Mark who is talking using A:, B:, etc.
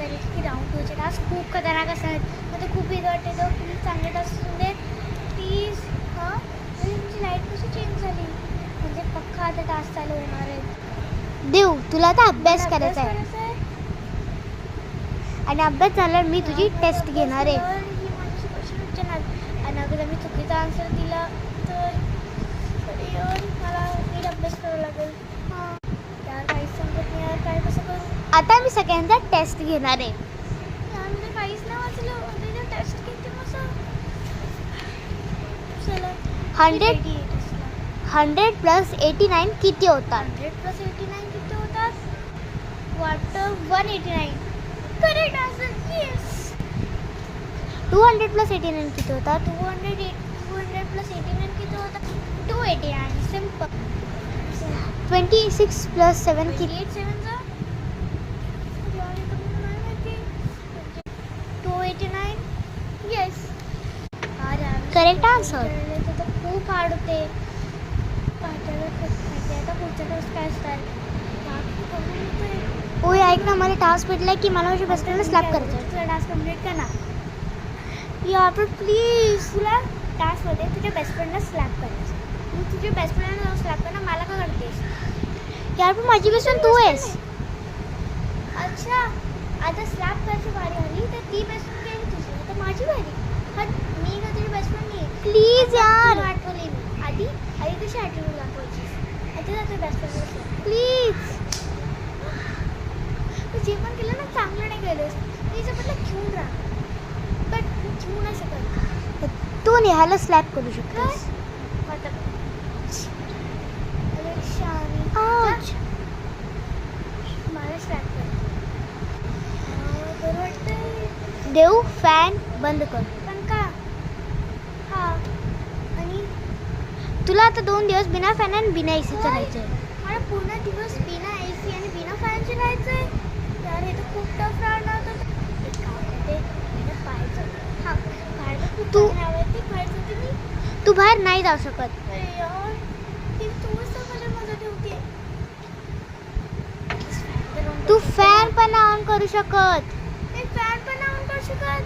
A: असायला की round 2चे task खूप खतरनाक असतात. मला खूप भीती वाटते. तो प्लीज चांगले टास्क असून दे प्लीज. हां तुमची लाईट कशी चेंज झाली? म्हणजे पक्का आता टास्क चालू होणार आहे.
B: देव तुला आता अभ्यास करायचा आहे आणि अभ्यास झाल्यावर मी तुझी टेस्ट घेणार आहे.
A: ही माझी क्वेश्चन विचारणार आणि अगर मी चुकीचा आन्सर दिला तर मला नीट अभ्यास करावा लागेल. हां यार काहीच समजत नाही यार. काय कसं करू?
B: आता मी सगळ्यांचा टेस्ट घेणार आहे.
A: यार मी काहीच नाही वाचलं. त्याच्या टेस्ट किती मस्त. चला
B: 100 प्लस 89 किती होतात?
A: 100 प्लस 89 किती होतात? वाटतं 189. Correct answer. येस.
B: 200 प्लस 89 किती होतात?
A: 200 प्लस 89 किती होतात? 289. सिम्पल.
B: 26 प्लस 7 किती?
A: 28 7चा 289. येस.
B: Correct answer.
A: तर खूप हार्ड होते. आता पुढच्या टास्क काय असतात?
B: ओय ऐक ना, मला टास्क भेटला की मला माझ्या बेस्ट फ्रेंडला स्लॅप करायचं आहे.
A: तुला टास्क कम्प्लीट कर ना यार. पण प्लीज तुला टास्कमध्ये तुझ्या बेस्ट फ्रेंडला स्लॅप करायचं. तू तुझ्या बेस्ट फ्रेंडला स्लॅप कर ना. मला का करतेस
B: यार पण माझी बेस्ट फ्रेंड तू आहेस.
A: अच्छा आता स्लॅप करायची वारी आली तर ती बेस्ट फ्रेंड गेली तुझी. आता माझी वारी. हा मी का तुझी बेस्ट फ्रेंड नाही.
B: प्लीज यार
A: आठवली मी आधी कशी आठवून दाखवायची. आता तुझ्या बेस्ट फ्रेंडला
B: प्लीज.
A: तू जे पण केलं ना चांगलं नाही केलंस. तिच्याबद्दल घेऊन राहा. बट घेऊ नाही शकत.
B: तू नेहाला स्लॅप करू शकतेस. Ouch.
A: मला स्लॅप कर. बरं वाटतंय.
B: देव फॅन बंद कर.
A: पण का? हा आणि
B: तुला आता 2 दिवस बिना फॅन आणि बिना एसीचं राहायचं आहे.
A: मला पूर्ण दिवस बिना AC आणि बिना फॅनचे राहायचं आहे. यार हे तर खूप टफ राहणार होतं. एक काम करते बाहेर जाऊ. हां बाहेर खूप
B: तू-
A: आवडते. बाहेर जाते मी.
B: तू बाहेर नाही जाऊ शकत.
A: अरे यार ती तूच तर माझ्या मदत ठेवते.
B: तू फॅन पण ऑन करू शकत.
A: मी फॅन पण ऑन करू शकत.